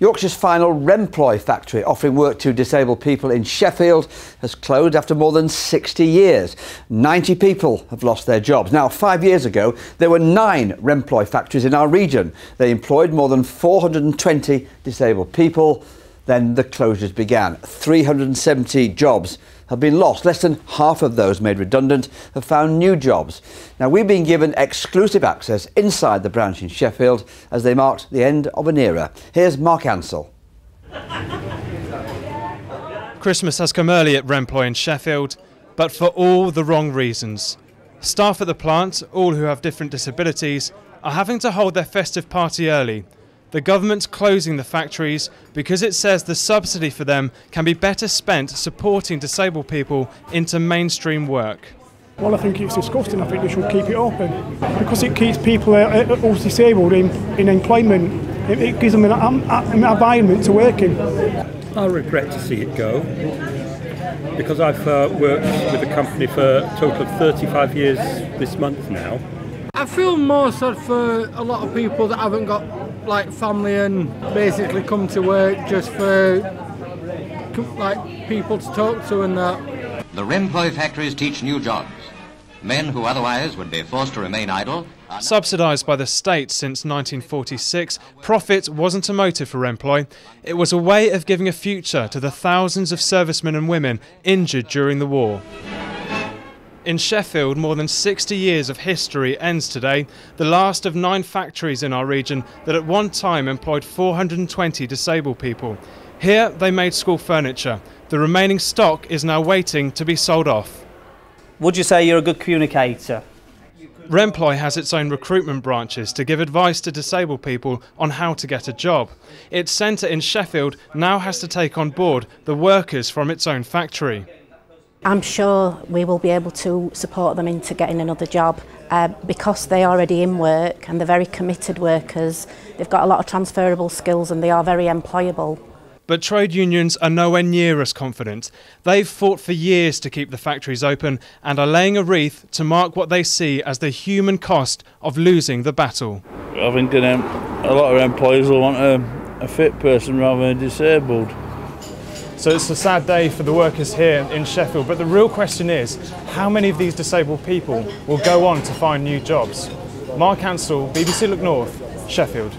Yorkshire's final Remploy factory, offering work to disabled people in Sheffield, has closed after more than 60 years. 90 people have lost their jobs. Now, 5 years ago, there were 9 Remploy factories in our region. They employed more than 420 disabled people. Then the closures began. 370 jobs have been lost. Less than half of those made redundant have found new jobs. Now, we've been given exclusive access inside the branch in Sheffield as they marked the end of an era. Here's Mark Ansell. Christmas has come early at Remploy in Sheffield, but for all the wrong reasons. Staff at the plant, all who have different disabilities, are having to hold their festive party early. The government's closing the factories because it says the subsidy for them can be better spent supporting disabled people into mainstream work. Well, I think it's disgusting. I think they should keep it open because it keeps people who's disabled in employment. It gives them an environment to work in. I regret to see it go because I've worked with the company for a total of 35 years this month now. I feel more sad for a lot of people that haven't got like family and basically come to work just for like people to talk to and that. The Remploy factories teach new jobs. Men who otherwise would be forced to remain idle. Subsidised by the state since 1946, profit wasn't a motive for Remploy. It was a way of giving a future to the thousands of servicemen and women injured during the war. In Sheffield, more than 60 years of history ends today, the last of 9 factories in our region that at one time employed 420 disabled people. Here they made school furniture. The remaining stock is now waiting to be sold off. Would you say you're a good communicator? Remploy has its own recruitment branches to give advice to disabled people on how to get a job. Its centre in Sheffield now has to take on board the workers from its own factory. I'm sure we will be able to support them into getting another job because they're already in work and they're very committed workers. They've got a lot of transferable skills and they are very employable. But trade unions are nowhere near as confident. They've fought for years to keep the factories open and are laying a wreath to mark what they see as the human cost of losing the battle. I think a lot of employers will want a fit person rather than disabled. So it's a sad day for the workers here in Sheffield, but the real question is, how many of these disabled people will go on to find new jobs? Mark Ansell, BBC Look North, Sheffield.